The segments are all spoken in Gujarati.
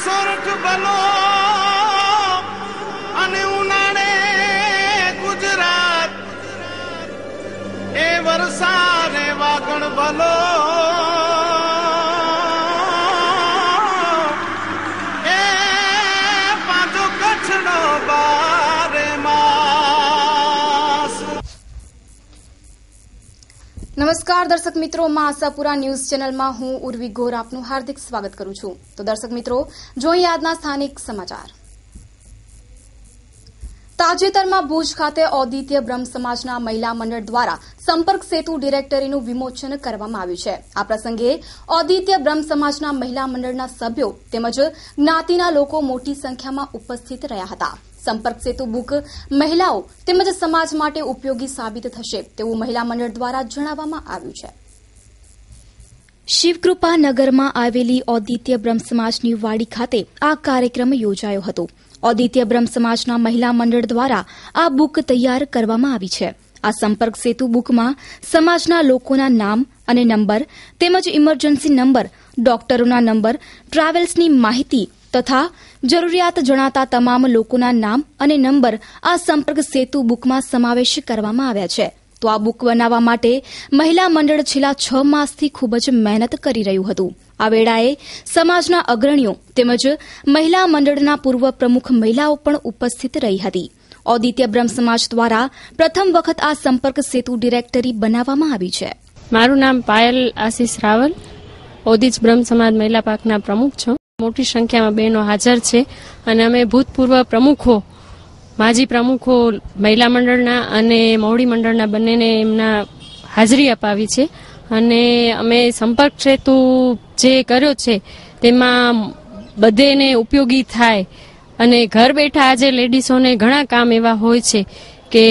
સોરઠ બલો અને ઉનાળે ગુજરાત એ વરસાદે વાગણ બલો એ પાછો કચ્છનો બારે માસ. નમસ્કાર દર્શક મિત્રો, માં આશાપુરા ન્યૂઝ ચેનલમાં હું ઉર્વી ગોર આપનું હાર્દિક સ્વાગત કરું છું. તો દર્શક મિત્રો, જોઈએ આજના સ્થાનિક સમાચાર. તાજેતરમાં ભુજ ખાતે ઔદિત્ય બ્રહ્મ સમાજના મહિલા મંડળ દ્વારા સંપર્ક સેતુ ડિરેક્ટરીનું વિમોચન કરવામાં આવ્યું છે. આ પ્રસંગે ઔદિત્ય બ્રહ્મ સમાજના મહિલા મંડળના સભ્યો તેમજ જ્ઞાતિના લોકો મોટી સંખ્યામાં ઉપસ્થિત રહ્યા હતા. સંપર્ક સેતુ બુક મહિલાઓ તેમજ સમાજ માટે ઉપયોગી સાબિત થશે તેવું મહિલા મંડળ દ્વારા જણાવવામાં આવ્યું છે. શિવકૃપા નગરમાં આવેલી ઔદિત્ય બ્રહ્મ સમાજની વાડી ખાતે આ કાર્યક્રમ યોજાયો હતો. ઔદિત્ય બ્રહ્મ સમાજના મહિલા મંડળ દ્વારા આ બુક તૈયાર કરવામાં આવી છે. આ સંપર્ક સેતુ બુકમાં સમાજના લોકોના નામ અને નંબર તેમજ ઇમરજન્સી નંબર, ડોક્ટરોના નંબર, ટ્રાવેલ્સની માહિતી તથા જરૂરિયાત જણાતા તમામ લોકોના નામ અને નંબર આ સંપર્ક સેતુ બુકમાં સમાવેશ કરવામાં આવ્યા છે. તો આ બુક બનાવવા માટે મહિલા મંડળ છેલ્લા 6 માસથી ખૂબ જ મહેનત કરી રહ્યું હતું. આ વેળાએ સમાજના અગ્રણીઓ તેમજ મહિલા મંડળના પૂર્વ પ્રમુખ મહિલાઓ પણ ઉપસ્થિત રહી હતી. ઔદિત્ય બ્રહ્મ સમાજ દ્વારા પ્રથમ વખત આ સંપર્ક સેતુ ડિરેક્ટરી બનાવવામાં આવી છે. મારું નામ પાયલ આશીષ રાવલ, ઔદિત્ય બ્રહ્મ સમાજ મહિલા પાકના પ્રમુખ છું. મોટી સંખ્યામાં બહેનો હાજર છે અને અમે ભૂતપૂર્વ પ્રમુખો, માજી પ્રમુખો મહિલા મંડળના અને મહુડી મંડળના બંનેને એમના હાજરી અપાવી છે. અને અમે સંપર્ક સેતુ જે કર્યો છે તેમાં બધેને ઉપયોગી થાય અને ઘર બેઠા આજે લેડીઝોને ઘણા કામ એવા હોય છે કે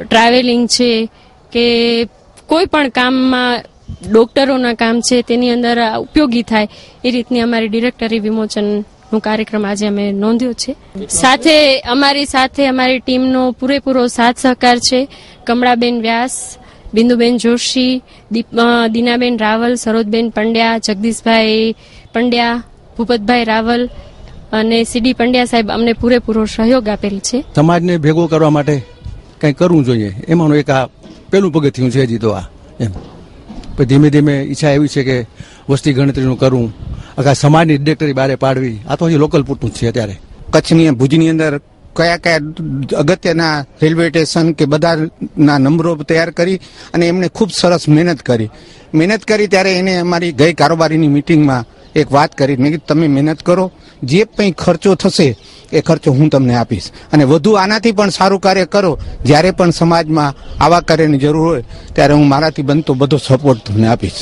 ટ્રાવેલિંગ છે કે કોઈ પણ કામમાં ડોક્ટરોના કામ છે તેની અંદર ઉપયોગી થાય એ રીતની અમારી ડિરેક્ટરી વિમોચનનો કાર્યક્રમ આજે અમે નોંધ્યો છે. સાથે અમારી ટીમનો પૂરેપૂરો સાથ સહકાર છે. કમળાબેન વ્યાસ, બિંદુબેન જોશી, દીનાબેન રાવલ, સરોજબેન પંડ્યા, જગદીશભાઈ પંડ્યા, ભૂપતભાઈ રાવલ અને સીડી પંડ્યા સાહેબ અમને પૂરેપૂરો સહયોગ આપેલ છે. સમાજને ભેગો કરવા માટે કંઈ કરવું જોઈએ, એમાંનું એક આ પેલું પગથિયું છે. હજી તો આ એમ ધીમે ધીમે ઈચ્છા એવી છે કે વસ્તી ગણતરીનું કરવું, આખા સમાજની ડિરેક્ટરી બહાર પાડવી. આ તો હજી લોકલ પૂરતું જ છે. અત્યારે કચ્છની ભુજની અંદર કયા કયા અગત્યના રેલવે સ્ટેશન કે બધાના નંબરો તૈયાર કરી અને એમણે ખૂબ સરસ મહેનત કરી ત્યારે એને અમારી ગઈ કારોબારીની મિટિંગમાં એક વાત કરી, મેં કીધું તમે મહેનત કરો, જે કંઈ ખર્ચો થશે એ ખર્ચો હું તમને આપીશ અને વધુ આનાથી પણ સારું કાર્ય કરો. જ્યારે પણ સમાજમાં આવા કાર્યની જરૂર હોય ત્યારે હું મારાથી બનતો બધો સપોર્ટ તમને આપીશ.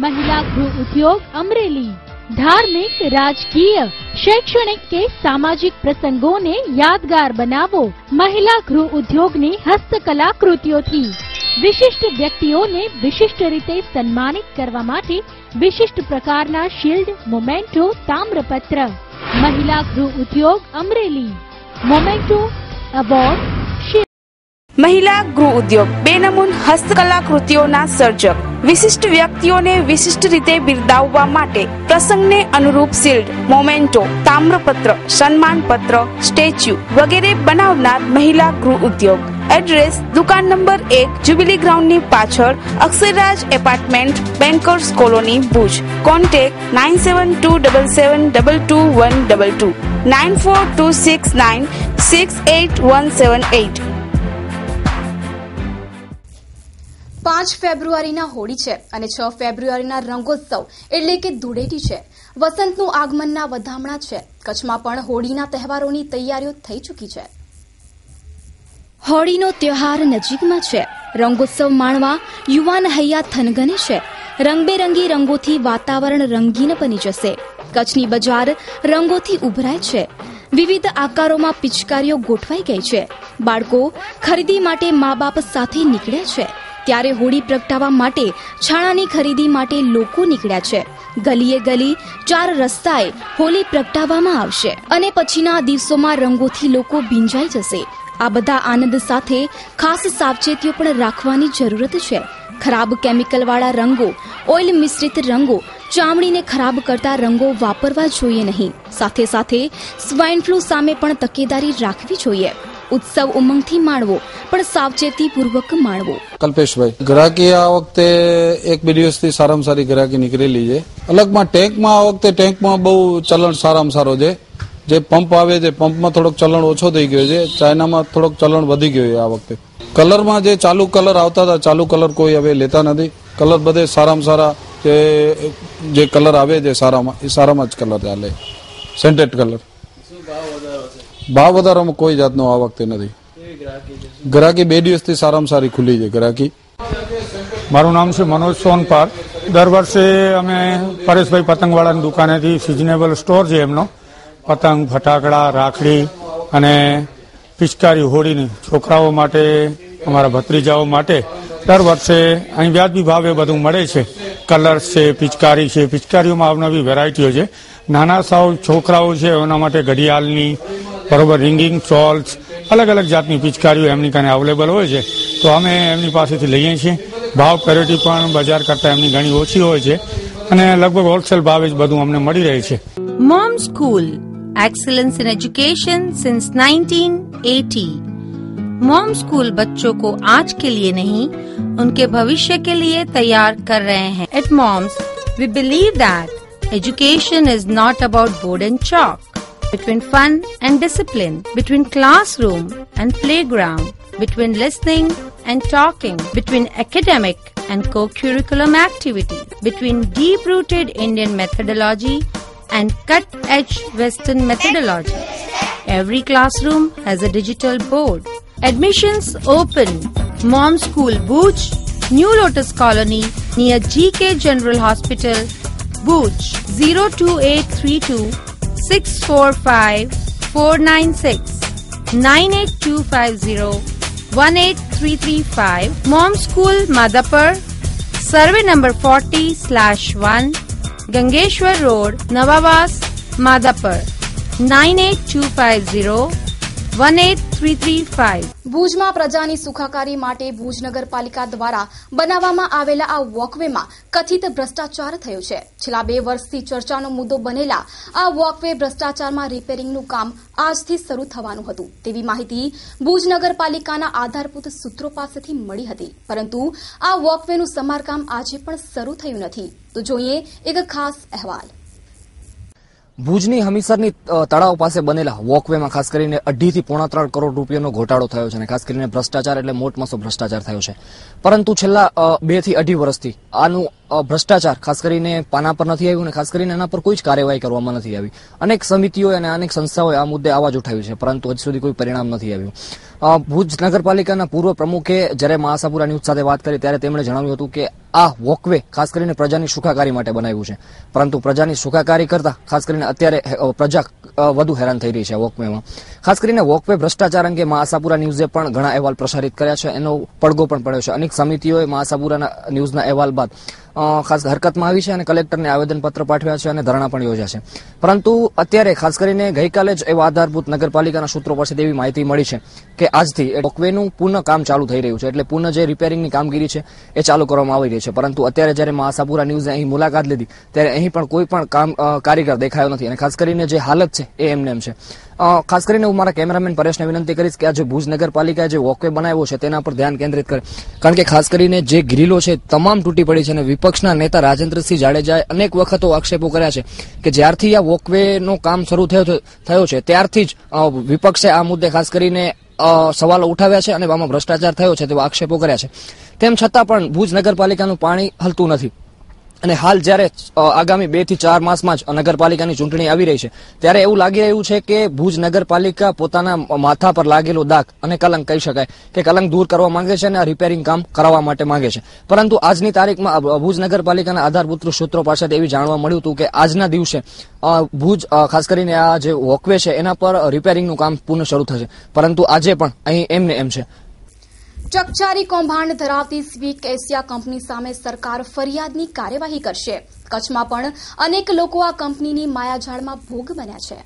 महिला गृह उद्योग अमरेली धार्मिक, राजकीय, शैक्षणिक के सामाजिक प्रसंगों ने यादगार बनावो. महिला गृह उद्योगની હસ્તકલા કૃતિઓથી વિશિષ્ટ વ્યક્તિઓને વિશિષ્ટ રીતે સન્માનિત કરવા માટે વિશિષ્ટ પ્રકારના શિલ્ડ, મોમેન્ટો, તામ્રપત્ર. મહિલા ગૃહ ઉદ્યોગ અમરેલી મોમેન્ટો એવોર્ડ. મહિલા ગૃહ ઉદ્યોગ બેનમૂન હસ્તકલા કૃતિઓના સર્જક. વિશિષ્ટ વ્યક્તિઓને વિશિષ્ટ રીતે બિરદાવવા માટે પ્રસંગને અનુરૂપ શિલ્ડ, મોમેન્ટો, તામ્રપત્ર, સન્માનપત્ર, સ્ટેચ્યુ વગેરે બનાવનાર મહિલા ગૃહ ઉદ્યોગ. એડ્રેસ દુકાન નંબર 1, જ્યુબિલી ગ્રાઉન્ડની પાછળ, Aksharraj apartment, bankers colony, Bhuj. Contact 9727722122 9426968178. 5 ફેબ્રુઆરીના હોળી છે અને 6 ફેબ્રુઆરીના રંગોત્સવ એટલે કે ધૂળેટી છે. વસંતનું આગમનના વધામણા છે. કચ્છમાં પણ હોળીના તહેવારોની તૈયારીઓ થઈ ચૂકી છે. હોળીનો તહેવાર નજીકમાં છે. રંગોત્સવ માણવા યુવાન હૈયા થનગને છે. રંગબેરંગી રંગોથી વાતાવરણ રંગીન બની જશે. કચ્છની બજાર રંગોથી ઉભરાય છે. વિવિધ આકારોમાં પિચકારીઓ ગોઠવાઈ ગઈ છે. બાળકો ખરીદી માટે મા બાપ સાથે નીકળ્યા છે. ત્યારે હોળી પ્રગટાવવા માટે છાણાની ખરીદી માટે લોકો નીકળ્યા છે. ગલીએ ગલી 4 રસ્તાએ હોળી પ્રગટાવવામાં આવશે અને પછીના દિવસોમાં રંગોથી લોકો ભીંજાઈ જશે. આ બધા આનંદ સાથે ખાસ સાવચેતીઓ પણ રાખવાની જરૂરત છે. ખરાબ કેમિકલવાળા રંગો, ઓઇલ મિશ્રિત રંગો, ચામડીને ખરાબ કરતા રંગો વાપરવા જોઈએ નહીં. સાથે સાથે સ્વાઇન ફ્લૂ સામે પણ તકેદારી રાખવી જોઈએ. ઉત્સવ ઉમંગથી માણવો, પણ સાવચેતીપૂર્વક માણવો. કલ્પેશભાઈ, ગ્રાહકી આ વખતે 1-2 દિવસથી સારામાં સારી ગ્રાહકી નીકળેલી છે. અલગમાં ટેન્કમાં આ વખતે ટેન્કમાં બહુ ચલણ સારામાં સારો છે. જે પંપ આવે છે પંપમાં થોડોક ચલણ ઓછો થઈ ગયો છે. ચાઇનામાં થોડોક ચલણ વધી ગયો છે આ વખતે. કલરમાં જે ચાલુ કલર આવતા હતા, ચાલુ કલર કોઈ હવે લેતા નથી. કલર બધે સારામાં સારા જે કલર આવે છે સારામાં, એ સારામાં જ કલર ચાલે. Scented colour. ભાવ વધારામાં કોઈ જાતનો આ વખતે નથી. ગ્રાહકી 2 દિવસથી સારામાં સારી ખુલ્લી છે ગ્રાહકી. મારું નામ છે મનોજ સોનપાર. દર વર્ષે અમે પરેશભાઈ પતંગવાળાની દુકાનેથી સિઝનેબલ સ્ટોર છે એમનો, પતંગ, ફટાકડા, રાખડી અને પિચકારી હોળીની છોકરાઓ માટે, અમારા ભત્રીજાઓ માટે દર વર્ષે અહીં વ્યાજબી ભાવે બધું મળે છે. કલર્સ છે, પિચકારી છે, પિચકારીઓમાં અવનવી વેરાયટીઓ છે. નાના સાવ છોકરાઓ છે એના માટે ઘડિયાળની, બરોબર, રિંગિંગ શોલ્સ, અલગ અલગ જાતની પિચકારીઓ એમની કાને અવેલેબલ હોય છે. તો અમે એમની પાસેથી લઈએ છીએ. ભાવ પેરિટી પણ બજાર કરતાં એમની ઘણી ઓછી હોય છે અને લગભગ હોલસેલ ભાવે જ બધું અમને મળી રહે છે. Mom school, excellence in education since 1980. Mom school बच्चों को आज के लिए नहीं, उनके भविष्य के लिए तैयार कर रहे हैं. At Moms, we believe that education is not about board and chalk. Between fun and discipline, between classroom and playground, between listening and talking, between academic and co-curriculum activities, between deep-rooted Indian methodology and cut-edge Western methodology. Every classroom has a digital board. Admissions open. Mom School, Bhuj, New Lotus Colony, near GK General Hospital, Bhuj, 02832 645 496 98250 18335. Mom School, Madhapur, Survey number 40/1, Gangeshwar Road, Navavas, Madhapur, 98250 18335. ભુજમાં પ્રજાની સુખાકારી માટે ભુજ નગરપાલિકા દ્વારા બનાવવામાં આવેલા આ વોકવેમાં કથિત ભ્રષ્ટાચાર થયો છે. છેલ્લા 2 વર્ષથી ચર્ચાનો મુદ્દો બનેલા આ વોકવે ભ્રષ્ટાચારમાં રિપેરિંગનું કામ આજથી શરૂ થવાનું હતું તેવી માહિતી ભુજ નગરપાલિકાના આધારભૂત સૂત્રો પાસેથી મળી હતી. પરંતુ આ વોકવેનું સમારકામ આજે પણ શરૂ થયું નથી. તો જોઈએ એક ખાસ અહેવાલ. ભુજની હમીસરની તળાવ પાસે બનેલા વોકવેમાં ખાસ કરીને 2.5 થી 3.5 કરોડ રૂપિયાનો ઘોટાળો થયો છે અને ખાસ કરીને ભ્રષ્ટાચાર એટલે મોટમોટો ભ્રષ્ટાચાર થયો છે. પરંતુ છેલ્લા 2 થી 2.5 વર્ષથી આનું ભ્રષ્ટાચાર ખાસ કરીને પાના પર નથી આવ્યું અને ખાસ કરીને એના પર કોઈ જ કાર્યવાહી કરવામાં નથી આવી. અનેક સમિતિઓએ અને અનેક સંસ્થાઓએ આ મુદ્દે અવાજ ઉઠાવ્યો છે, પરંતુ હજી સુધી કોઈ પરિણામ નથી આવ્યું. ભુજ નગરપાલિકાના પૂર્વ પ્રમુખે જ્યારે મહાસાપુરા ન્યૂઝ સાથે વાત કરી ત્યારે તેમણે જણાવ્યું હતું કે આ વોકવે ખાસ કરીને પ્રજાની સુખાકારી માટે બનાવ્યું છે, પરંતુ પ્રજાની સુખાકારી કરતા ખાસ કરીને અત્યારે પ્રજા વધુ હેરાન થઈ રહી છે વોકવેમાં. ખાસ કરીને વોકવે ભ્રષ્ટાચાર અંગે મહાસાપુરા ન્યૂઝે પણ ઘણા અહેવાલ પ્રસારિત કર્યા છે, એનો પડઘો પણ પડ્યો છે. અનેક સમિતિઓએ મહાસાપુરાના ન્યૂઝના અહેવાલ બાદ ખાસ હરકતમાં આવી છે અને કલેક્ટરને આવેદનપત્ર પાઠવ્યા છે અને ધરણા પણ યોજ્યા છે. પરંતુ અત્યારે ખાસ કરીને ગઈકાલે જ એવા આધારભૂત નગરપાલિકાના સૂત્રો પાસેથી એવી માહિતી મળી છે કે આજથી વોકવેનું પુનઃ કામ ચાલુ થઈ રહ્યું છે, એટલે પુનઃ જે રિપેરિંગની કામગીરી છે એ ચાલુ કરવામાં આવી રહી છે. પરંતુ અત્યારે જ્યારે મહાસાપુરા ન્યૂઝે અહીં મુલાકાત લીધી ત્યારે અહીં પણ કોઈ પણ કારીગર દેખાયો નથી અને ખાસ કરીને જે હાલત છે એ એમને એમ છે. ખાસ કરીને હું મારા કેમેરામેન પરેશને વિનંતી કરીશ કે આ જે ભુજ નગરપાલિકાએ જે વોકવે બનાવ્યો છે તેના પર ધ્યાન કેન્દ્રિત કરે, કારણ કે ખાસ કરીને જે ગ્રીલો છે તમામ તૂટી પડી છે અને વિપક્ષના નેતા રાજેન્દ્રસિંહ જાડેજાએ અનેક વખતો આક્ષેપો કર્યા છે કે જ્યારથી આ વોકવેનું કામ શરૂ થયો છે ત્યારથી જ વિપક્ષે આ મુદ્દે ખાસ કરીને સવાલો ઉઠાવ્યા છે અને આમાં ભ્રષ્ટાચાર થયો છે તેવા આક્ષેપો કર્યા છે. તેમ છતાં પણ ભુજ નગરપાલિકાનું પાણી હલતું નથી અને હાલ જ્યારે આગામી 2 થી 4 માસમાં જ નગરપાલિકાની ચૂંટણી આવી રહી છે ત્યારે એવું લાગી રહ્યું છે કે ભુજ નગરપાલિકા પોતાના માથા પર લાગેલો દાગ અને કલંક કહી શકાય કે કલંક દૂર કરવા માંગે છે અને આ રિપેરિંગ કામ કરાવવા માટે માંગે છે. પરંતુ આજની તારીખમાં ભુજ નગરપાલિકાના આધારભૂત સૂત્રો પાસેથી એવી જાણવા મળ્યું હતું કે આજના દિવસે ભુજ ખાસ કરીને આ જે વોકવે છે એના પર રિપેરિંગનું કામ પુનઃ શરૂ થશે, પરંતુ આજે પણ અહીં એમને એમ છે. ચકચારી કૌભાંડ ધરાવતી સ્વીક એશિયા કંપની સામે સરકાર ફરિયાદની કાર્યવાહી કરશે. કચ્છમાં પણ અનેક લોકો આ કંપનીની માયાજાળમાં ભોગ બન્યા છે.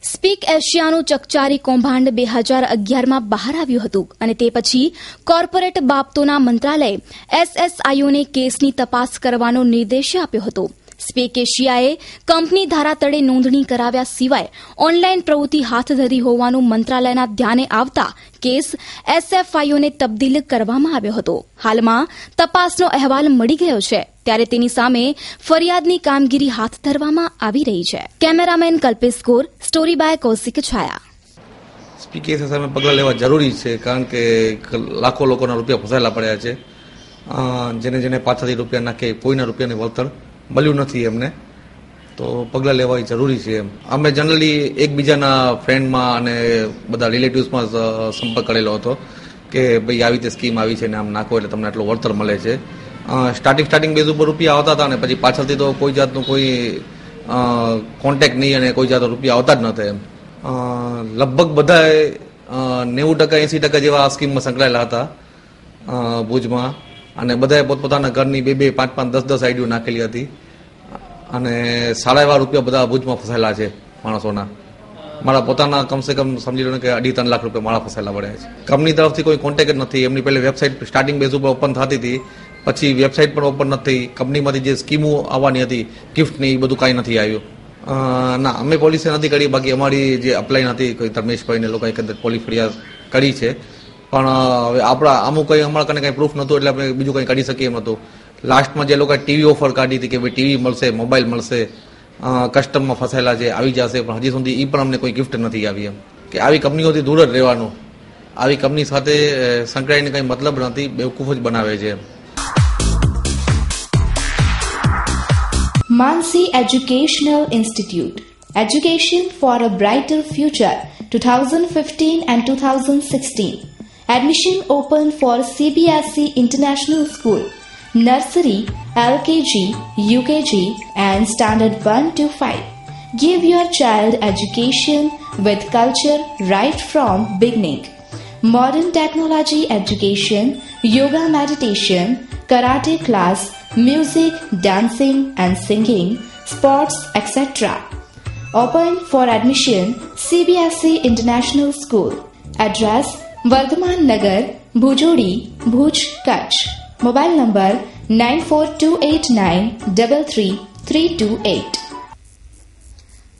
સ્પીક એશિયાનું ચકચારી કૌભાંડ 2011માં બહાર આવ્યું હતું અને તે પછી કોર્પોરેટ બાબતોના મંત્રાલયે એસએસઆઈઓને કેસની તપાસ કરવાનો નિર્દેશ આપ્યો હતો. સ્પીક એશિયાએ કંપની ધારા તળે નોંધણી કરાવ્યા સિવાય ઓનલાઈન પ્રવૃત્તિ હાથ ધરી હોવાનું મંત્રાલયના ધ્યાને આવતા કેસ એસએફઆઈઓને તબદીલ કરવામાં આવ્યો હતો. હાલમાં તપાસનો અહેવાલ મળી ગયો છે ત્યારે તેની સામે ફરિયાદની કામગીરી હાથ ધરવામાં આવી રહી છે. Cameraman Kalpesh Gor, story by Kaushik Chhaya. Speak Asia સામે પગલાં લેવા જરૂરી છે કારણ કે લાખો લોકોના રૂપિયા ફસાયેલા પડ્યા છે. જેને પાછળથી રૂપિયા નાખે કોઈના રૂપિયાની વળતર મળ્યું નથી એમને, તો પગલાં લેવા જરૂરી છે. અમે જનરલી એકબીજાના ફ્રેન્ડમાં અને બધા રિલેટિવ્સમાં સંપર્ક કરેલો હતો કે ભાઈ આવી રીતે સ્કીમ આવી છે ને આમ નાખો એટલે તમને આટલું વળતર મળે છે. સ્ટાર્ટિંગ બેઝ ઉપર રૂપિયા આવતા હતા અને પછી પાછળથી તો કોઈ જાતનું કોઈ કોન્ટેક્ટ નહીં અને કોઈ જાતનો રૂપિયા આવતા જ નહોતા. એમ લગભગ બધાએ 90%, 80% જેવા આ સ્કીમમાં સંકળાયેલા હતા ભુજમાં, અને બધાએ પોતપોતાના ઘરની 2, 5, 10 આઈડીઓ નાખેલી હતી અને સારા એવા રૂપિયા બધા ભુજમાં ફસાયેલા છે માણસોના. મારા પોતાના કમસે કમ સમજી લો ને કે 2.5-3 લાખ રૂપિયા મારા ફસાયેલા પડ્યા છે. કંપની તરફથી કોઈ કોન્ટેક્ટ જ નથી. એમની પહેલે વેબસાઇટ સ્ટાર્ટિંગ બેઝ ઉપર ઓપન થતી હતી, પછી વેબસાઇટ પણ ઓપન નથી. કંપનીમાંથી જે સ્કીમો આવવાની હતી ગિફ્ટની એ બધું કાંઈ નથી આવ્યું. ના, અમે પોલીસે નથી કરી, બાકી અમારી જે અપ્લાય હતી કોઈ ધર્મેશભાઈને લોકોએ પોલીસ ફરિયાદ કરી છે, પણ હવે આપણા અમુક કંઈ અમારા કને કંઈ પ્રૂફ નહોતું એટલે આપણે બીજું કંઈ કરી શકીએ એમ નહોતું. લાસ્ટમાં જે લોકોએ ટીવી ઓફર કાઢી હતી કે ભાઈ ટીવી મળશે, મોબાઈલ મળશે, કસ્ટમમાં ફસાયેલા છે, આવી જશે, પણ હજી સુધી એ પણ અમને કોઈ ગિફ્ટ નથી આવી. એમ કે આવી કંપનીઓથી દૂર જ રહેવાનું, આવી કંપની સાથે સંકળાઈને કંઈ મતલબ નથી, બેવકૂફ જ બનાવે છે. Mansi Educational Institute, Education for a Brighter Future, 2015 and 2016. Admission open for CBSE International School, Nursery, LKG, UKG and Standard 1 to 5. Give your child education with culture right from beginning. Modern technology education, yoga meditation, karate class, music, dancing and singing, sports, etc. Open for admission CBSE International School. Address Vardhaman Nagar, Bhujodi, Bhuj, Kutch. Mobile number 9428933328.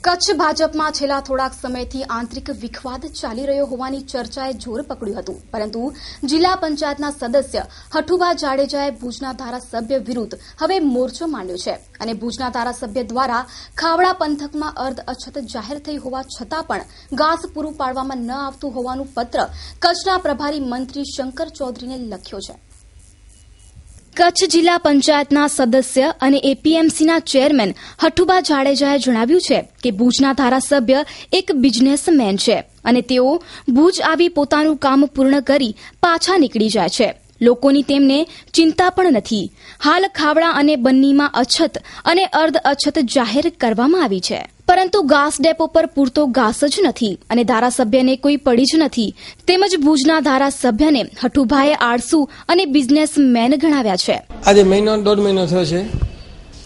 Kutch ભાજપમાં છેલ્લા થોડાક સમયથી આંતરિક વિખવાદ ચાલી રહ્યો હોવાની ચર્ચાએ જોર પકડ્યું હતું, પરંતુ જિલ્લા પંચાયતના સદસ્ય હઠુભા જાડેજાએ ભુજના ધારાસભ્ય વિરુદ્ધ હવે મોરચો માંડ્યો છે અને ભુજના ધારાસભ્ય દ્વારા ખાવડા પંથકમાં અર્ધ અછત જાહેર થઈ હોવા છતાં પણ ઘાસ પૂરું પાડવામાં ન આવતું હોવાનું પત્ર કચ્છના પ્રભારી મંત્રી શંકર ચૌધરીને લખ્યો છે. કચ્છ જિલ્લા પંચાયતના સદસ્ય અને એપીએમસીના ચેરમેન હઠુભા જાડેજાએ જણાવ્યું છે કે ભુજના ધારાસભ્ય એક બિઝનેસમેન છે અને તેઓ ભુજ આવી પોતાનું કામ પૂર્ણ કરી પાછા નીકળી જાય છે. લોકોની તેમને ચિંતા પણ નથી. હાલ ખાવડા અને બન્નીમાં અછત અને અર્ધ અછત જાહેર કરવામાં આવી છે, પરંતુ ઘાસ ડેપો પર પૂરતો ઘાસ જ નથી અને ધારાસભ્યને કોઈ પડી જ નથી. તેમજ ભુજના ધારાસભ્યને હઠુભાએ આળસુ અને બિઝનેસમેન ગણાવ્યા છે. આજે 1.5 મહિનો થયો છે.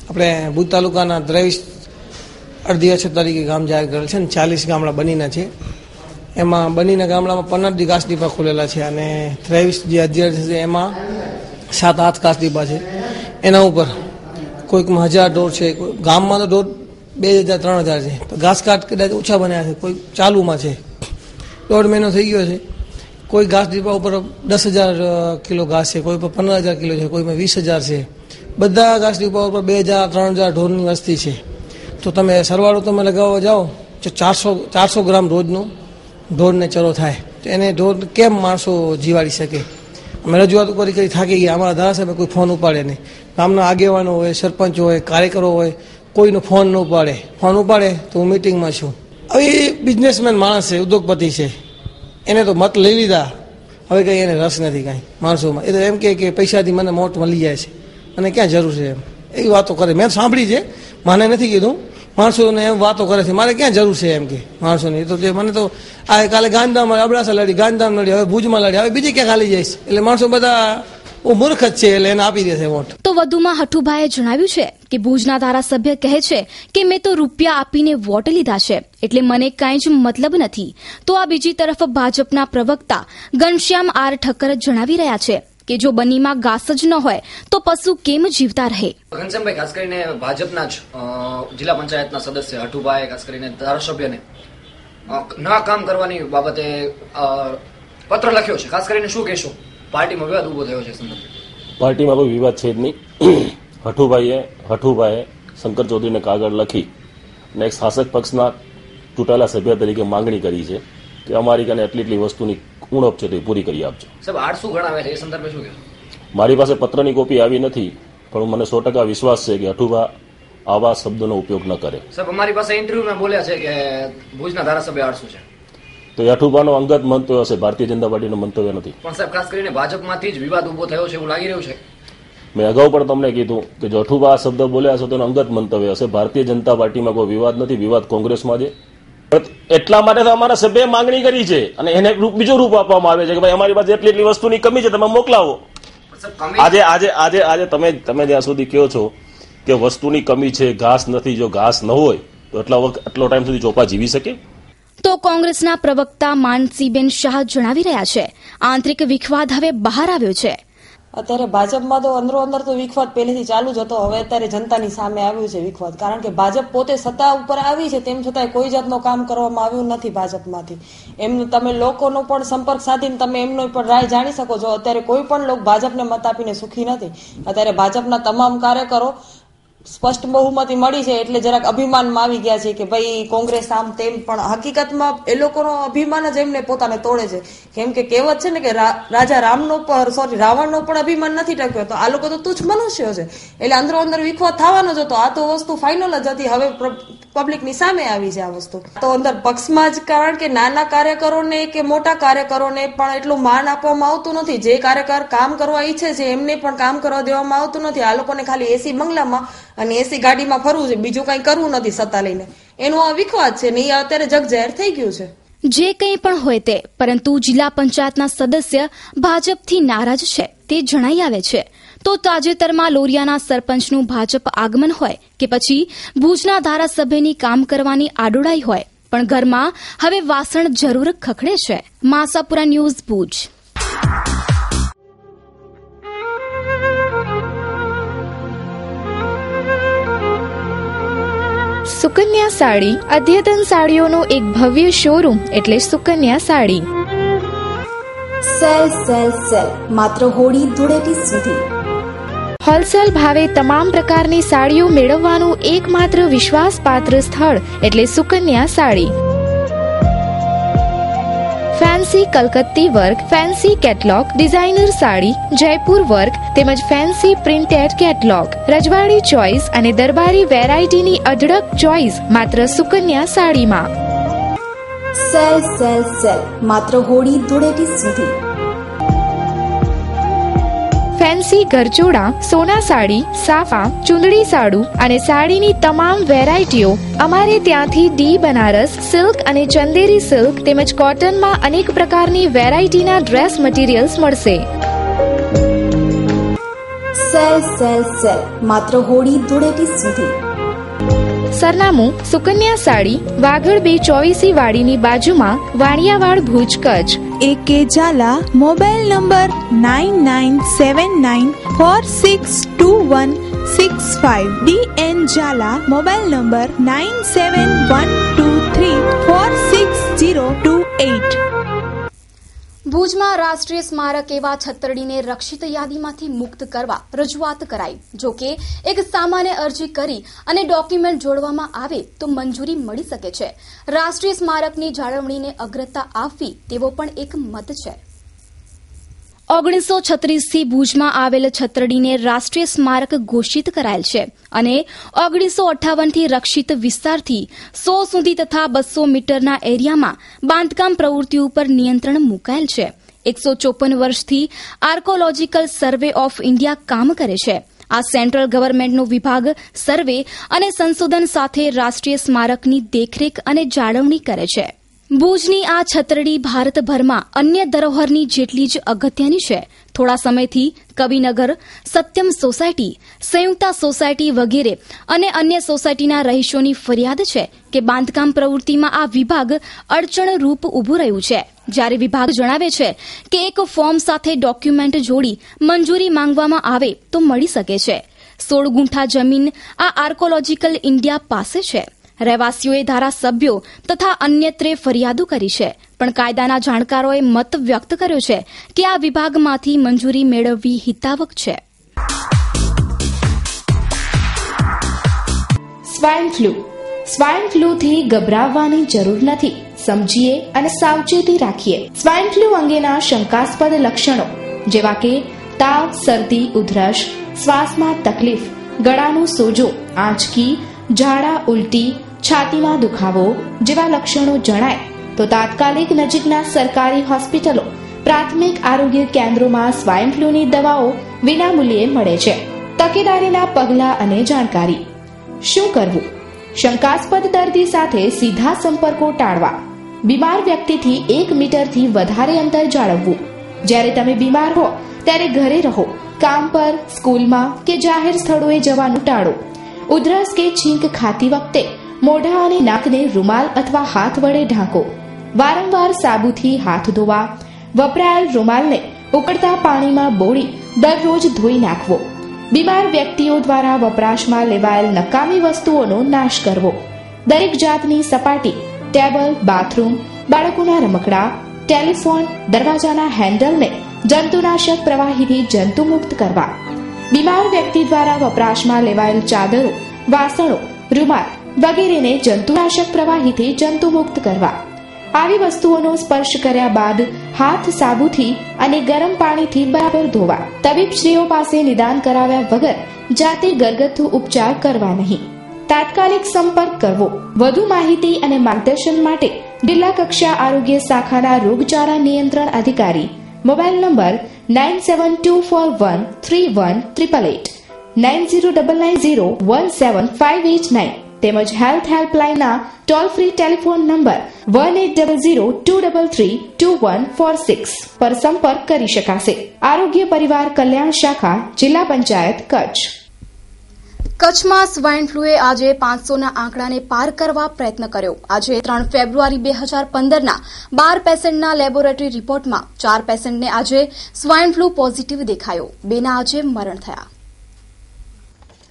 આપણે ભુજ તાલુકાના 23 અડધી અછત તરીકે ગામ જાહેર કરેલ છે અને 40 ગામડા બનીના છે. એમાં બનીના ગામડામાં 15 ઘાસ ડીપા ખોલેલા છે અને 23 જે અધ્યક્ષ છે એમાં 7-8 ઘાસ ડીપા છે. એના ઉપર કોઈકમાં 1000 ઢોર છે, ગામમાં તો ઢોર 2000-3000 છે. તો ઘાસ કાટ કદાચ ઓછા બન્યા છે, કોઈ ચાલુમાં છે. 1.5 મહિનો થઈ ગયો છે. કોઈ ઘાસ ડીપા ઉપર 10,000 કિલો ઘાસ છે, કોઈ પર 15,000 કિલો છે, કોઈમાં 20,000 છે. બધા ઘાસ ડીપા ઉપર 2,000-3,000 ઢોરની વસ્તી છે. તો તમે સરવાળો તમે લગાવવા જાઓ તો 400 ગ્રામ રોજનું ઢોરને ચરો થાય. તો એને ઢોર કેમ માણસો જીવાડી શકે? અમે રજૂઆતો કરી થાકી ગયા. અમારા ધારાસભ્ય કોઈ ફોન ઉપાડે નહીં. ગામના આગેવાનો હોય, સરપંચ હોય, કાર્યકરો હોય, કોઈનો ફોન ન ઉપાડે. ફોન ઉપાડે તો હું મિટિંગમાં છું. હવે એ બિઝનેસમેન માણસ છે, ઉદ્યોગપતિ છે, એને તો મત લઈ લીધા. હવે કંઈ એને રસ નથી કાંઈ માણસોમાં. એ તો એમ કે પૈસાથી મને મોટ મળી જાય છે અને ક્યાં જરૂર છે એમ એવી વાતો કરે. મેં સાંભળી છે, મને નથી કીધું. માણસોને એમ વાતો કરે છે, મારે ક્યાં જરૂર છે એમ કે માણસોની. તો મને તો આ કાલે ગાંધીધામ અબડાસા લડી, ગાંધીધામ લડી, હવે ભુજમાં લડી, હવે બીજી ક્યાં ખાલી જઈશ. એટલે માણસો બધા હું મૂર્ખ જ છે એટલે એને આપી દેશે વોટ. તો વધુમાં હઠુભાઈએ જણાવ્યું છે કે ભુજના ધારાસભ્ય કહે છે કે મેં તો રૂપિયા આપીને વોટ લીધા છે એટલે મને કાંઈ જ મતલબ નથી. તો આ બીજી તરફ ભાજપના પ્રવક્તા ઘનશ્યામ આર ઠક્કર જણાવી રહ્યા છે કે જો બનીમાં ઘાસ જ ન હોય તો પશુ કેમ જીવતા રહે. ઘનશ્યામભાઈ, ખાસ કરીને ભાજપના જ જિલ્લા પંચાયતના સદસ્ય હઠુભાઈ ખાસ કરીને ધારાસભ્યને ના કામ કરવાની બાબતે પત્ર લખ્યો છે. ખાસ કરીને શું કહેશો? પાર્ટીમાં વિવાદ ઉભો થયો છે સંદર્ભે. પાર્ટીમાં કોઈ વિવાદ છે જ નહીં. હઠુભાઈએ શંકર ચૌધરીને કાગળ લખી અને એક શાસક પક્ષના ચૂંટાયેલા સભ્ય તરીકે માંગણી કરી છે કે અમારી કને એટલી વસ્તુની ઉણપ છે તે પૂરી કરી આપજો. સાહેબ, 800 ગણાવે છે, એ સંદર્ભે શું કહેશો? મારી પાસે પત્રની કોપી આવી નથી, પણ મને 100% વિશ્વાસ છે કે હઠુભા આવા શબ્દોનો ઉપયોગ ન કરે. સાહેબ, અમારી પાસે ઇન્ટરવ્યુમાં બોલ્યા છે કે ભુજના ધારાસભ્ય 800 છે. તો હઠુભાનો અંગત મંતવ્ય હશે, ભારતીય જનતા પાર્ટીનો મંતવ્ય નથી. પણ સાહેબ, ખાસ કરીને ભાજપમાંથી જ વિવાદ ઉભો થયો છે એવું લાગી રહ્યું છે. મેં અગાઉ પણ તમને કીધું કે જો હઠુભા આ શબ્દ બોલ્યા છે તો અંગત મંતવ્ય હશે. ભારતીય જનતા પાર્ટીમાં કોઈ વિવાદ નથી, વિવાદ કોંગ્રેસમાં છે. એટલા માટે તો અમારા સભ્યએ માંગણી કરી છે અને એને બીજું રૂપ આપવામાં આવે છે કે ભાઈ અમારી પાસે એટલી વસ્તુની કમી છે, તમે મોકલાવો. આજે તમે જ્યાં સુધી કહો છો કે વસ્તુની કમી છે, ઘાસ નથી, જો ઘાસ ન હોય તો આટલો ટાઈમ સુધી ચોપા જીવી શકે? તો કોંગ્રેસના પ્રવક્તા માનસીબેન શાહ જણાવી રહ્યા છે આંતરિક વિખવાદ હવે બહાર આવ્યો છે. અત્યારે ભાજપમાં તો અંદરો અંદર તો વિખવાદ પહેલેથી ચાલુ જ હતો, હવે અત્યારે જનતાની સામે આવ્યું છે વિખવાદ. કારણ કે ભાજપ પોતે સત્તા ઉપર આવી છે તેમ છતાં કોઈ જાતનો કામ કરવામાં આવ્યું નથી ભાજપમાંથી. એમનું તમે લોકોનો પણ સંપર્ક સાધીને તમે એમનો પણ રાય જાણી શકો છો. અત્યારે કોઈ પણ લોકો ભાજપને મત આપીને સુખી નથી. અત્યારે ભાજપના તમામ કાર્યકરો સ્પષ્ટ બહુમતી મળી છે એટલે જરાક અભિમાનમાં આવી ગયા છે કે ભાઈ કોંગ્રેસ આમ તેમ, પણ હકીકતમાં એ લોકોનો અભિમાન જ એમને પોતાને તોડે છે. કેમ કે કહેવત છે ને કે રાજા રાવણનો પણ અભિમાન નથી ટક્યો, તો આ લોકો તો તુચ્છ મનુષ્યો છે. એટલે અંદરો અંદર વિખવાદ થવાનો જ હતો. આ તો વસ્તુ ફાઇનલ જ હતી, હવે પબ્લિકની સામે આવી છે આ વસ્તુ. તો અંદર પક્ષમાં જ, કારણ કે નાના કાર્યકરોને કે મોટા કાર્યકરોને પણ એટલું માન આપવામાં આવતું નથી. જે કાર્યકર કામ કરવા ઈચ્છે છે એમને પણ કામ કરવા દેવામાં આવતું નથી. આ લોકોને ખાલી એસી બંગલામાં અને એસી ગાડીમાં ફરવું છે, બીજું કઈ કરવું નથી સત્તા લઈને. એનો આ વિખવાદ છે ને એ અત્યારે જગ જાહેર થઈ ગયું છે. જે કંઈ પણ હોય તે, પરંતુ જિલ્લા પંચાયતના સદસ્ય ભાજપથી નારાજ છે તે જણાઈ આવે છે. તો તાજેતરમાં લોરિયાના સરપંચનું ભાજપ આગમન હોય કે પછી ભુજના ધારાસભ્યની કામ કરવાની આડોડાઈ હોય, પણ ઘરમાં હવે વાસણ જરૂર ખખડે છે. માસાપુરા ન્યૂઝ, ભુજ. સુકન્યા સાડી અદ્યતન સાડીઓનો એક ભવ્ય શોરૂમ એટલે સુકન્યા સાડી. સેલ માત્ર હોળી ધૂળેટી સુધી. હોલસેલ ભાવે તમામ પ્રકારની સાડીઓ મેળવવાનું એકમાત્ર વિશ્વાસપાત્ર સ્થળ એટલે સુકન્યા સાડી. ફેન્સી કલકત્તી work, fancy catalogue, designer sari, Jaipur work તેમજ ફેન્સી પ્રિન્ટેડ કેટલોગ, રજવાડી ચોઇસ અને દરબારી વેરાયટીની અઢળક ચોઇસ માત્ર સુકન્યા સાડીમાં. સેલ માત્ર હોળી ધૂળેટી સુધી. ફેન્સી ગરચોડા, સોના સાડી, સાફા, ચુંદડી સાડું અને સાડીની તમામ વેરાયટીઓ અમારે ત્યાંથી ડી બનારસ સિલ્ક અને ચંદેરી સિલ્ક તેમજ કોટનમાં અનેક પ્રકારની વેરાયટીના ડ્રેસ મટીરિયલ્સ મળશે. સેલ માત્ર હોળી ધૂળેટી સુધી. સરનામું સુકન્યા સાડી, વાગડ 224 વાડીની બાજુમાં, Vaniyawad, Bhuj, Kutch. AK Zala, mobile number 9979462165. DN Zala, mobile number 9712346028. ભુજમાં રાષ્ટ્રીય સ્મારક એવા છત્રડીને રક્ષિત યાદીમાંથી મુક્ત કરવા રજૂઆત કરાઈ. જોકે એક સામાન્ય અરજી કરી અને ડોક્યુમેન્ટ જોડવામાં આવે તો મંજૂરી મળી શકે છે. રાષ્ટ્રીય સ્મારકની જાળવણીને અગ્રતા આપવી તેવો પણ એક મત છે. 1936 થી ભુજમાં આવેલ છત્રડીને રાષ્ટ્રીય સ્મારક ઘોષિત કરાયેલ છે અને 1958 થી રક્ષિત વિસ્તારથી 100 સુધી તથા 200 મીટરના એરિયામાં બાંધકામ પ્રવૃત્તિઓ પર નિયંત્રણ મુકાયેલ છે. 154 વર્ષથી આર્કોલોજીકલ સર્વે ઓફ ઇન્ડિયા કામ કરે છે. આ સેન્ટ્રલ ગવર્મેન્ટનો વિભાગ સર્વે અને સંશોધન સાથે રાષ્ટ્રીય સ્મારકની દેખરેખ અને જાળવણી કરે છે. ભુજની આ છતરડી ભારતભરમાં અન્ય ધરોહરની જેટલી જ અગત્યની છે. થોડા સમયથી કવિનગર, સત્યમ સોસાયટી, સંયુક્તા સોસાયટી વગેરે અને અન્ય સોસાયટીના રહીશોની ફરિયાદ છે કે બાંધકામ પ્રવૃત્તિમાં આ વિભાગ અડચણરૂપ ઉભું રહ્યું છે. જ્યારે વિભાગ જણાવે છે કે એક ફોર્મ સાથે ડોક્યુમેન્ટ જોડી મંજૂરી માંગવામાં આવે તો મળી શકે છે. 16 ગુંઠા જમીન આ આર્કોલોજીકલ ઇન્ડિયા પાસે છે. રહેવાસીઓએ ધારાસભ્યો તથા અન્યત્રે ફરિયાદો કરી છે, પણ કાયદાના જાણકારોએ મત વ્યક્ત કર્યો છે કે આ વિભાગમાંથી મંજૂરી મેળવવી હિતાવક છે. સ્વાઇન ફ્લૂથી ગભરાવવાની જરૂર નથી. સમજીએ અને સાવચેતી રાખીએ. સ્વાઇન ફ્લૂ અંગેના શંકાસ્પદ લક્ષણો જેવા કે તાવ, શરદી, ઉધરસ, શ્વાસમાં તકલીફ, ગળાનું સોજો, આંચકી, ઝાડા, ઉલટી, છાતીમાં દુખાવો જેવા લક્ષણો જણાય તો તાત્કાલિક નજીકના સરકારી હોસ્પિટલો, પ્રાથમિક આરોગ્ય કેન્દ્રોમાં સ્વાઇન ફ્લૂની દવાઓ વિનામૂલ્યે મળે છે. તકેદારીના પગલાં અને જાણકારી. શું કરવું? શંકાસ્પદ દર્દી સાથે સીધા સંપર્કો ટાળવા. બીમાર વ્યક્તિથી 1 મીટરથી વધારે અંતર જાળવવું. જ્યારે તમે બીમાર હો ત્યારે ઘરે રહો. કામ પર, સ્કૂલમાં કે જાહેર સ્થળોએ જવાનું ટાળો. ઉધરસ કે છીંક ખાતી વખતે મોઢા અને નાકને રૂમાલ અથવા હાથ વડે ઢાંકો. વારંવાર સાબુથી હાથ ધોવા. વપરાયેલ રૂમાલને ઉકળતા પાણીમાં બોળી દરરોજ ધોઈ નાખવો. બીમાર વ્યક્તિઓ દ્વારા વપરાશમાં લેવાયેલ નકામી વસ્તુઓનો નાશ કરવો. દરેક જાતની સપાટી, ટેબલ, બાથરૂમ, બાળકોના રમકડા, ટેલિફોન, દરવાજાના હેન્ડલને જંતુનાશક પ્રવાહીથી જંતુમુક્ત કરવા. બીમાર વ્યક્તિ દ્વારા વપરાશમાં લેવાયેલ ચાદરો, વાસણો, રૂમાલ વગેરેને જંતુનાશક પ્રવાહીથી જંતુમુક્ત કરવા. આવી વસ્તુઓનો સ્પર્શ કર્યા બાદ હાથ સાબુથી અને ગરમ પાણીથી બરાબર ધોવા. તબીબશ્રીઓ પાસે નિદાન કરાવ્યા વગર જાતે ઘરગથ્થુ ઉપચાર કરવા નહીં. તાત્કાલિક સંપર્ક કરવો. વધુ માહિતી અને માર્ગદર્શન માટે જિલ્લા કક્ષા આરોગ્ય શાખાના રોગચાળા નિયંત્રણ અધિકારી મોબાઈલ નંબર 9724131888 9099017589 તેમજ હેલ્થ હેલ્પલાઇનના ટોલ ફ્રી ટેલિફોન નંબર 180023322146 પર સંપર્ક કરી શકાશે. આરોગ્ય પરિવાર કલ્યાણ શાખા, જિલ્લા પંચાયત, કચ્છ. કચ્છમાં સ્વાઇન ફ્લૂએ આજે 500ના આંકડાને પાર કરવા પ્રયત્ન કર્યો. આજે 3 ફેબ્રુઆરી 2015ના 12 પેશન્ટના લેબોરેટરી રિપોર્ટમાં 4 પેશન્ટને આજે સ્વાઇન ફ્લૂ પોઝિટિવ દેખાયો. 2ના આજે મરણ થયા.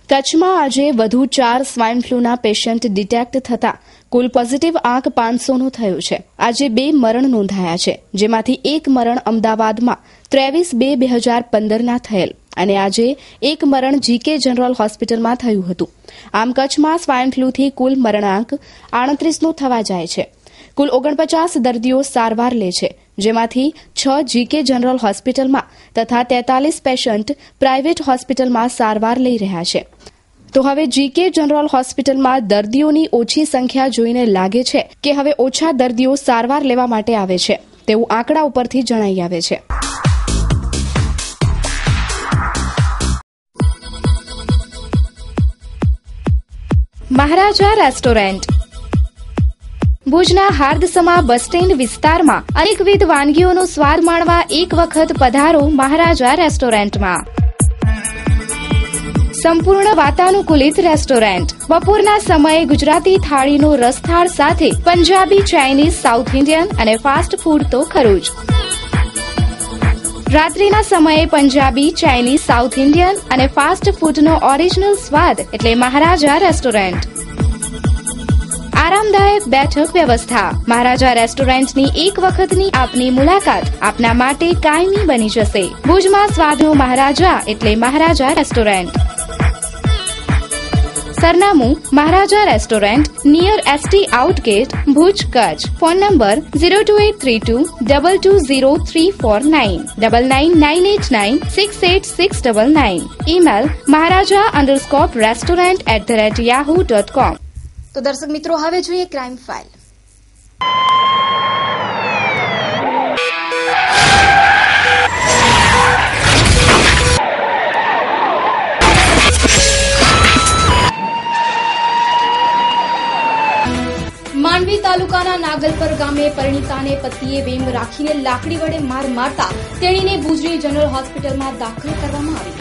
કચ્છમાં આજે વધુ 4 સ્વાઇન ફ્લૂના પેશન્ટ ડિટેક્ટ થતા કુલ પોઝિટિવ આંક 500નો થયો છે. આજે 2 મરણ નોંધાયા છે, જેમાંથી 1 મરણ અમદાવાદમાં 23/2/2015ના થયેલ અને આજે 1 મરણ જીકે જનરલ હોસ્પિટલમાં થયું હતું. આમ કચ્છમાં સ્વાઇન ફ્લૂથી કુલ મરણાંક 38નો થવા જાય છે. કુલ 49 દર્દીઓ સારવાર લે છે, જેમાંથી 6 જીકે જનરલ હોસ્પિટલમાં તથા 43 પેશન્ટ પ્રાઇવેટ હોસ્પિટલમાં સારવાર લઈ રહ્યા છે. તો હવે જીકે જનરલ હોસ્પિટલમાં દર્દીઓની ઓછી સંખ્યા જોઈને લાગે છે કે હવે ઓછા દર્દીઓ સારવાર લેવા માટે આવે છે, તેવું આંકડા ઉપરથી જણાઈ આવે છે. મહારાજા રેસ્ટોરન્ટ. ભુજના હાર્દસમા બસ સ્ટેન્ડ વિસ્તારમાં અનેકવિધ વાનગીઓનો સ્વાદ માણવા એક વખત પધારો મહારાજા રેસ્ટોરન્ટમાં. સંપૂર્ણ વાતાનુકૂલિત રેસ્ટોરન્ટ. બપોરના સમયે ગુજરાતી થાળીનો રસથાળ સાથે પંજાબી, ચાઇનીઝ, સાઉથ ઇન્ડિયન અને ફાસ્ટ ફૂડ તો ખરું જ. રાત્રિના સમયે પંજાબી, ચાઇનીઝ, સાઉથ ઇન્ડિયન અને ફાસ્ટ ફૂડનો ઓરિજિનલ સ્વાદ એટલે મહારાજા રેસ્ટોરન્ટ. આરામદાયક બેઠક વ્યવસ્થા. મહારાજા રેસ્ટોરન્ટની એક વખતની આપની મુલાકાત આપના માટે કાયમી બની જશે. ભુજમાં સ્વાદનો મહારાજા એટલે મહારાજા રેસ્ટોરન્ટ. સરનામું Maharaja restaurant, near ST outgate, Bhuj, Kutch. Phone number 02832220349 9998968699. Email maharaja_restaurant@yahoo.com. તો દર્શક મિત્રો, હવે જોઈએ ક્રાઇમ ફાઇલ. માંડવી તાલુકાના નાગલપર ગામે પરિણીતાને પતિએ વેમ રાખીને લાકડી વડે માર મારતા તેણીને ભુજની જનરલ હોસ્પિટલમાં દાખલ કરવામાં આવી.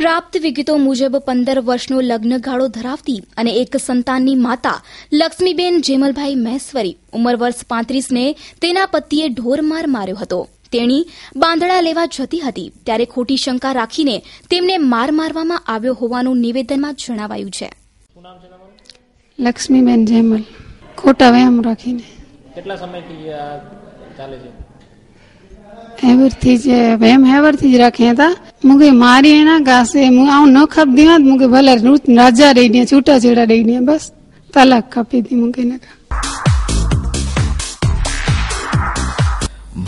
પ્રાપ્ત વિગતો મુજબ 15 વર્ષનો લગ્નગાળો ધરાવતી અને એક સંતાનની માતા લક્ષ્મીબેન જેમલભાઈ મહેશ્વરી ઉંમર વર્ષ 35 ને તેના પતિએ ઢોરમાર માર્યો હતો. તેણી બાંધડા લેવા જતી હતી ત્યારે ખોટી શંકા રાખીને તેમને માર મારવામાં આવ્યો હોવાનું નિવેદનમાં જણાવાયું છે. લક્ષ્મીબેન જેમલ ખોટા વ્યાયામ રાખીને. કેટલા સમયથી ચાલે છે? હેવરથી જ વ્યાયામ હેવરથી જ રાખે હતા. મુગે મારી એના ગાસે આવું ન ખપદી હોત મુગે ભલે રાજા રહી ને છૂટા છેડા રહી ને બસ તલાક ખપી હતી મુગે ને.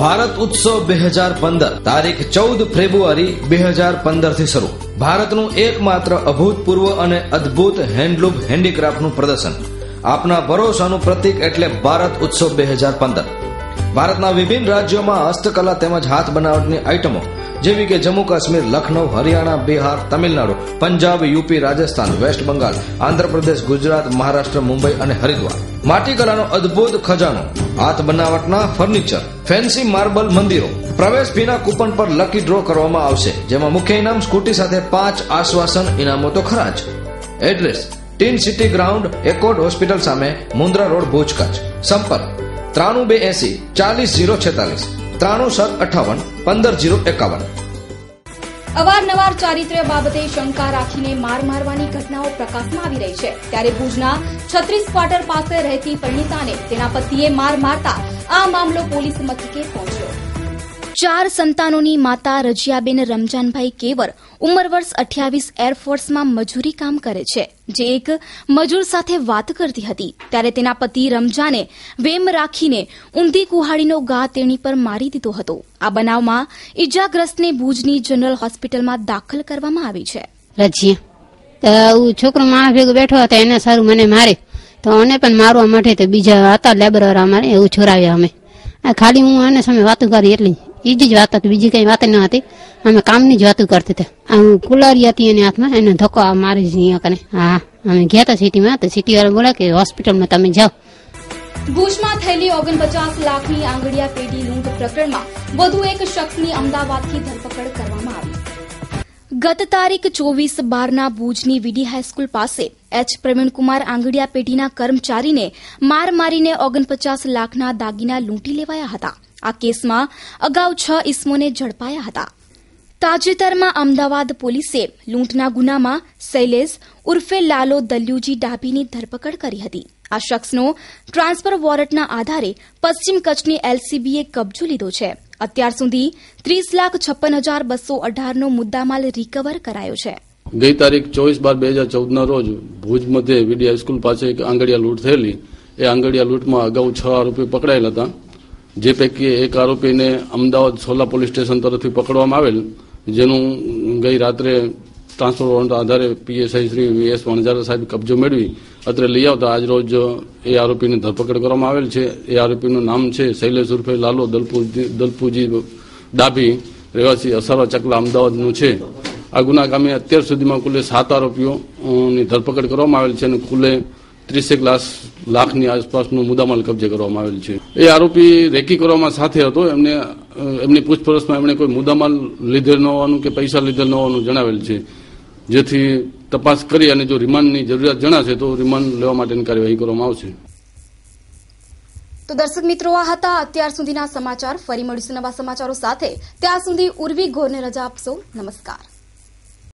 ભારત ઉત્સવ 2015 તારીખ 14 ફેબ્રુઆરી 2015 થી શરૂ. ભારતનું એકમાત્ર અભૂતપૂર્વ અને અદ્ભુત હેન્ડલૂમ હેન્ડીક્રાફ્ટનું પ્રદર્શન. આપના ભરોસાનું પ્રતીક એટલે ભારત ઉત્સવ 2015. ભારતના વિભિન્ન રાજ્યોમાં હસ્તકલા તેમજ હાથ બનાવટની આઇટમો જેવી કે જમ્મુ કાશ્મીર, લખનઉ, હરિયાણા, બિહાર, તમિલનાડુ, પંજાબ, યુપી, રાજસ્થાન, વેસ્ટ બંગાળ, આંધ્રપ્રદેશ, ગુજરાત, મહારાષ્ટ્ર, મુંબઈ અને હરિદ્વાર. માટીકલાનો અદ્ભુત ખજાનો, હાથ બનાવટના ફર્નિચર, ફેન્સી માર્બલ મંદિરો. પ્રવેશ ફીના કૂપન પર લકી ડ્રો કરવામાં આવશે, જેમાં મુખ્ય ઇનામ સ્કૂટી સાથે 5 આશ્વાસન ઇનામો તો ખરા જ. Address: tin city ground, Accord hospital સામે, મુન્દ્રા રોડ, ભુજ, કચ્છ. સંપર્ક: 9280 40046, 9758 15051. અવારનવાર ચારિત્ર્ય બાબતે શંકા રાખીને માર મારવાની ઘટનાઓ પ્રકાશમાં આવી રહી છે. ત્યારે ભુજના 36 ક્વાર્ટર પાસે રહેતી પરિણીતાને તેના પતિએ માર મારતા આ મામલો પોલીસ મથકે પહોંચ્યો. 4 સંતાનોની માતા રજિયાબેન રમજાનભાઈ કેવર ઉંમર વર્ષ 28 એરફોર્સમાં મજૂરી કામ કરે છે, જે એક મજૂર સાથે વાત કરતી હતી ત્યારે તેના પતિ રમજાને વેમ રાખીને ઊંધી કુહાડીનો ઘા તેણી પર મારી દીધો હતો. આ બનાવમાં ઇજાગ્રસ્તને ભુજની જનરલ હોસ્પિટલમાં દાખલ કરવામાં આવી છે. રજિયા છોકરો માણસ ભેગો બેઠો હતો એને સારું મને મારે તો મને પણ મારવા માટે તો બીજા હતા લેબર અમારે એવું છોરાવ્યા. અમે ખાલી હું આને સામે વાતો કરી એટલી એ જ વાત હતી, બીજી કઈ વાત ન હતી. અમે કામની જ વાતો કરતી હતા. કુલારી હતી એની હાથમાં, એને ધક્કો મારી અહીંયા કને. હા, અમે ગયા હતા સિટીમાં તો સિટી વાળા બોલા કે હોસ્પિટલમાં તમે જાઓ. ભુજમાં થયેલી 49 લાખની આંગડિયા પેઢી લૂંટ પ્રકરણમાં વધુ એક શખ્સની અમદાવાદથી ધરપકડ કરવામાં આવી. ગત તારીખ 24/12ના ભુજની વીડી હાઈસ્કૂલ પાસે એચ પ્રવીણકુમાર આંગડિયા પેઢીના કર્મચારીને માર મારીને 49 લાખના દાગીના લૂંટી લેવાયા હતા. આ કેસમાં અગાઉ 6 ઇસમોને ઝડપાયા હતા. તાજેતરમાં અમદાવાદ પોલીસે લૂંટના ગુનામાં શૈલેષ ઉર્ફે લાલો દલ્યુજી ડાભીની ધરપકડ કરી હતી. આ શખ્સનો ટ્રાન્સફર વોરંટના આધારે પશ્ચિમ કચ્છની એલસીબીએ કબજો લીધો છે. અત્યાર સુધી 30,56,218નો મુદ્દામાલ રિકવર કરાયો છે. ગઈ તારીખ 24/12/2014ના રોજ ભુજ મધ્યે વીડી હાઈસ્કૂલ પાસે એક આંગડિયા લૂંટ થયેલી. એ આંગડિયા લૂંટમાં અગાઉ 6 આરોપી પકડાયેલા હતા, જે પૈકી એક આરોપીને અમદાવાદ સોલા પોલીસ સ્ટેશન તરફથી પકડવામાં આવેલ, જેનું ગઈ રાત્રે ટ્રાન્સફર વોરંટ આધારે પીએસઆઈ શ્રી વીએસ વણઝારા સાહેબ કબજો મેળવી અત્રે લઈ આવતા આજ રોજ એ આરોપીની ધરપકડ કરવામાં આવેલ છે. એ આરોપીનું નામ છે શૈલેષ ઉર્ફે લાલો દલપુજી ડાભી, રહેવાસી અસારા ચકલા, અમદાવાદનું છે. આ ગુના કામે અત્યાર સુધીમાં કુલે 7 આરોપીઓની ધરપકડ કરવામાં આવેલ છે અને કુલે 30 લાખની આસપાસનું મુદ્દામાલ કબજે કરવામાં આવેલ છે. એ આરોપી રેકી કરવામાં સાથે હતો. એમની પૂછપરછમાં એમણે કોઈ મુદ્દામાલ લીધેલ ન હોવાનું કે પૈસા લીધેલ ન હોવાનું જણાવેલ છે, જેથી તપાસ કરી અને જો રિમાન્ડની જરૂરિયાત જણાશે તો રિમાન્ડ લેવા માટેની કાર્યવાહી કરવામાં આવશે. તો દર્શક મિત્રો, આ હતા અત્યાર સુધીના સમાચાર. ફરી મળીશું નવા સમાચારો સાથે. ત્યાં સુધી ઉર્વી ઘોરને રજા આપશો. નમસ્કાર.